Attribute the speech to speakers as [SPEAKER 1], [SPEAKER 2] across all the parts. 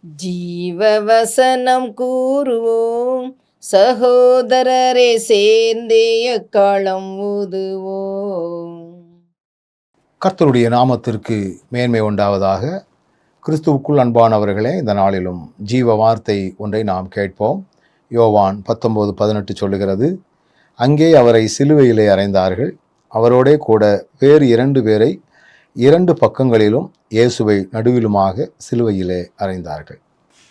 [SPEAKER 1] ஜீவவசனம் கூறுவோம், சகோதரரே சேர்ந்தே எக்காலம் ஊதுவோம்.
[SPEAKER 2] கர்த்தருடைய நாமத்திற்கு மேன்மை உண்டாவதாக. கிறிஸ்துவுக்குள் அன்பானவர்களே, இந்த நாளிலும் ஜீவ வார்த்தை ஒன்றை நாம் கேட்போம். யோவான் 19:18 சொல்லுகிறது, அங்கே அவரை சிலுவையிலே அறைந்தார்கள். அவரோடே கூட வேறு 2 பேரை 2 பக்கங்களிலும் இயேசுவை நடுவிலுமாக சிலுவையிலே அறைந்தார்கள்.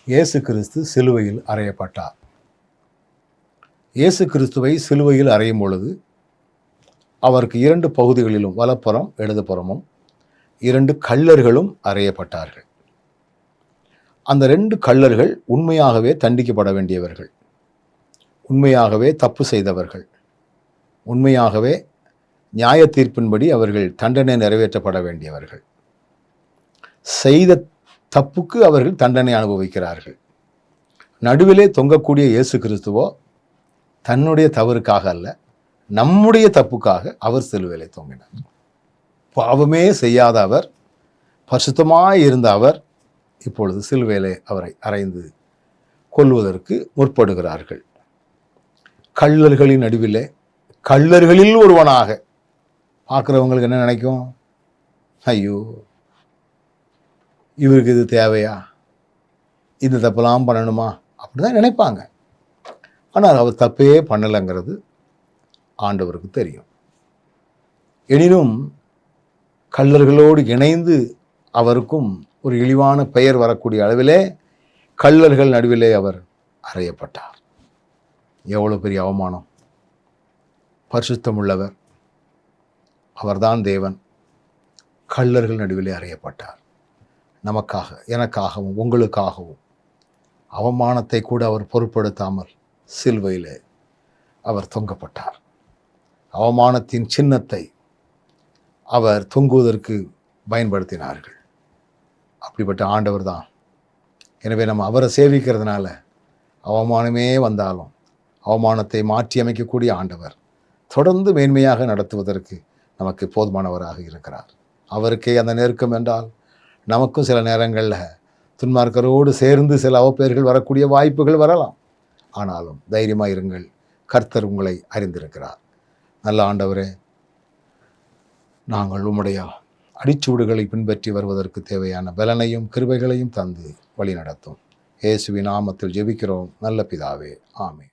[SPEAKER 2] இயேசு கிறிஸ்து சிலுவையில் அறையப்பட்டார். இயேசு கிறிஸ்துவை சிலுவையில் அறையும் பொழுது அவருக்கு 2 பகுதிகளிலும், வலப்புறம் இடதுபுறமும் 2 கள்ளர்களும் அறையப்பட்டார்கள். அந்த 2 கள்ளர்கள் உண்மையாகவே தண்டிக்கப்பட வேண்டியவர்கள், உண்மையாகவே தப்பு செய்தவர்கள், உண்மையாகவே நியாய தீர்ப்பின்படி அவர்கள் தண்டனை நிறைவேற்றப்பட வேண்டியவர்கள். செய்த தப்புக்கு அவர்கள் தண்டனை அனுபவிக்கிறார்கள். நடுவிலே தொங்கக்கூடிய இயேசு கிறிஸ்துவோ தன்னுடைய தவறுக்காக அல்ல, நம்முடைய தப்புக்காக அவர் சிலுவையிலே தொங்கினார். பாவமே செய்யாத அவர், பரிசுத்தமாய் இருந்த அவர், இப்பொழுது சிலுவையிலே அவரை அறைந்து கொல்வதற்கு முற்படுகிறார்கள். கள்ளர்களின் நடுவிலே, கள்ளர்களில் ஒருவனாக பார்க்குறவங்களுக்கு என்ன நினைக்கும்? ஐயோ, இவருக்கு இது தேவையா? இந்த தப்பெல்லாம் பண்ணணுமா? அப்படிதான் நினைப்பாங்க. ஆனால் அவர் தப்பே பண்ணலைங்கிறது ஆண்டவருக்கு தெரியும். எனினும் கள்ளர்களோடு இணைந்து அவருக்கும் ஒரு இழிவான பெயர் வரக்கூடிய அளவிலே கள்ளர்கள் நடுவிலே அவர் அறையப்பட்டார். எவ்வளவு பெரிய அவமானம்! பரிசுத்தமுள்ளவர், அவர்தான் தேவன், கள்ளர்கள் நடுவிலே அறையப்பட்டார். நமக்காக, எனக்காகவும் உங்களுக்காகவும் அவமானத்தை கூட அவர் பொருட்படுத்தாமல் சிலுவையிலே அவர் தொங்கப்பட்டார். அவமானத்தின் சின்னத்தை அவர் தொங்குவதற்கு பயன்படுத்தினார்கள். அப்படிப்பட்ட ஆண்டவர் தான். எனவே நம்ம அவரை சேவிக்கிறதுனால அவமானமே வந்தாலும் அவமானத்தை மாற்றி அமைக்கக்கூடிய ஆண்டவர் தொடர்ந்து மேன்மையாக நடத்துவதற்கு நமக்கு போதுமானவராக இருக்கிறார். அவருக்கே அந்த நெருக்கம் என்றால் நமக்கும் சில நேரங்களில் துன்மார்க்கரோடு சேர்ந்து சில அவப்பெயர்கள் வரக்கூடிய வாய்ப்புகள் வரலாம். ஆனாலும் தைரியமாக இருங்கள், கர்த்தர் உங்களை அறிந்திருக்கிறார். நல்ல ஆண்டவரே, நாங்கள் உம்முடைய அடிச்சூடுகளை பின்பற்றி வருவதற்கு தேவையான பலனையும் கிருபைகளையும் தந்து வழி நடத்தும். இயேசுவின் நாமத்தில் ஜெபிக்கிறோம் நல்ல பிதாவே, ஆமென்.